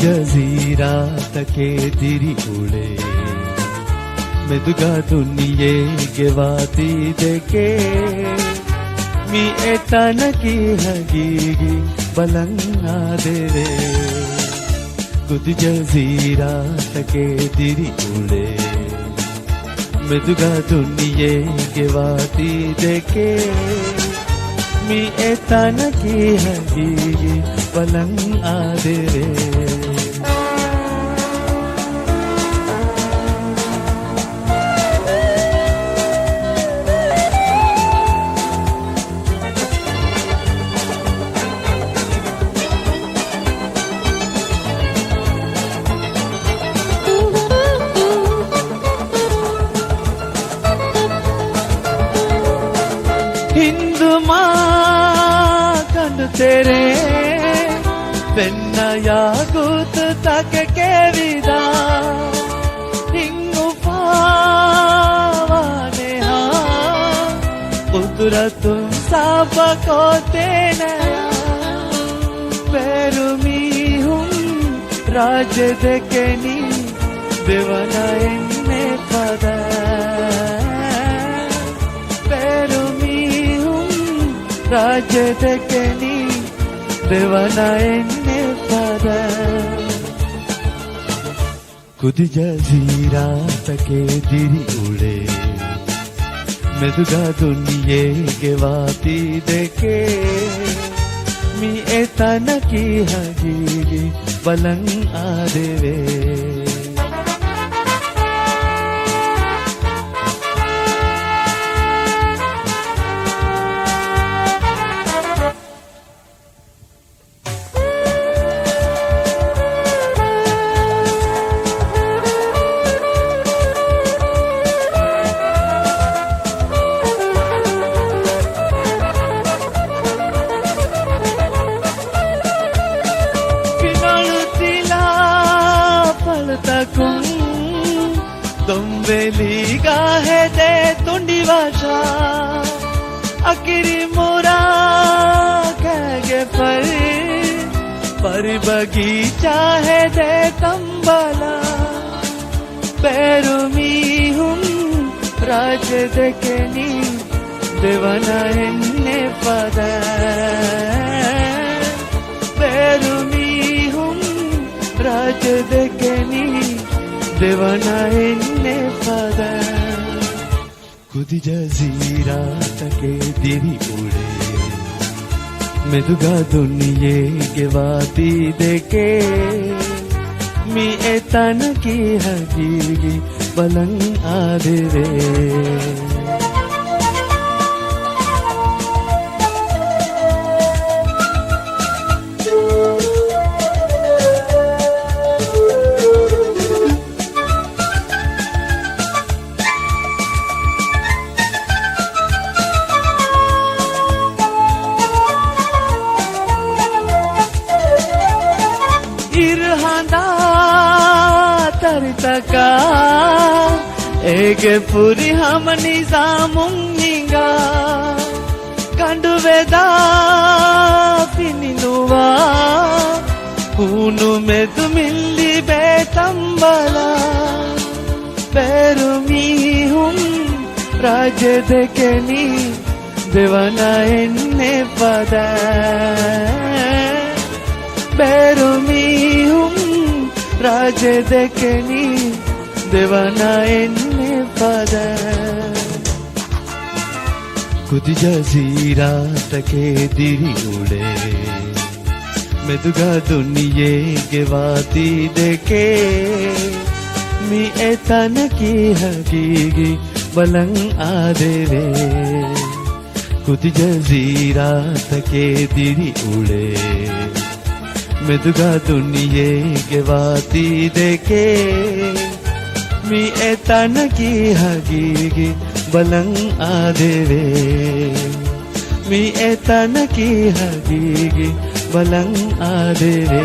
Jazeera తకే ದಿರಿ ಉಳೆ ಮೆದುಗಾ ದುನಿಯೆಗೆ ವಾದಿದೆಕೆ ಮೀ ಎತನಕಿ ಹಗೀಗಿ ಬಲಂಗಾದೆರೆ ಕುದು ಜಜೀರಾ ತಕೆ ದಿರಿ ಉಳೆ ಮೆದುಗಾ ದುನಿಯೆಗೆ ವಾದಿದೆಕೆ ಮೀ ಎತನಕಿ ಹಗೀಗಿ ಬಲಂಗಾದೆರೆ हिंदू माँ कन तेरे पेन्ना यागुत तक के विदा हिंगु पावाने हाँ कुदरतुम सब को तेना पेरुमी हूँ राज देखनी देवना इन्ने पदा ರಾಜ ದಕ್ಕನಿ ದೇವನ ಎನ್ನೆ ಪದ ಕುದಿ ಜಜೀರಾ ತಕೆ ದಿರಿ ಉಳೆ ಮೆದುಗಾ ದುನಿಯೆಗೆ ವಾದಿದೆಕೆ ಮೀ ಎತನಕಿ ಹಗೀಗಿ ಬಲಂಗ್ ಆದೆವೆ दम्बेली गाहे दे तुंडी भाषा अकिरी मोरा कहे पर बगीचा है दे तंबला पैरुमी हूँ राज देखनी देवना इन्ने पद पैरुमी हूँ राज देखनी देवना इन्ने पद कुदी जजीरा तके दिरी उड़े ಮೆದುಗಾ ದುನಿಯೆಗೆ ವಾದಿದೆಕೆ ಮೀ ಎತನಕಿ ಹಗೀಗಿ ಬಲಂಗ್ ಆದೆರೆ तरतका एगे पूरी हम निजामुंगा कंडुवेदा पिनिनुवा पूनु में तुमिल्ली बेतंबला पेरुमी हूँ राज देखनी देवना इन्ने पद पेरुमी हूँ राज देखनी देवना इन्ने पद कुदी जजीरा तके दिरी उड़े ಮೆದುಗಾ ದುನಿಯೆಗೆ ವಾದಿದೆಕೆ ಮೀ ಎತನಕಿ ಹಗೀಗಿ ಬಲಂಗ್ ಆದೆವೆ ಕುದಿ ಜಜೀರಾ ತಕೆ ದಿರಿ ಉಳೆ ಮೆದುಗಾ ದುನಿಯೆಗೆ ವಾದಿದೆಕೆ ಮೀ ಎತನಕಿ ಹಗೀಗಿ ಬಲಂಗ್ ಆದೆವೆ ಮೀ ಎತನಕಿ ಹಗೀಗಿ ಬಲಂಗ್ ಆದೆವೆ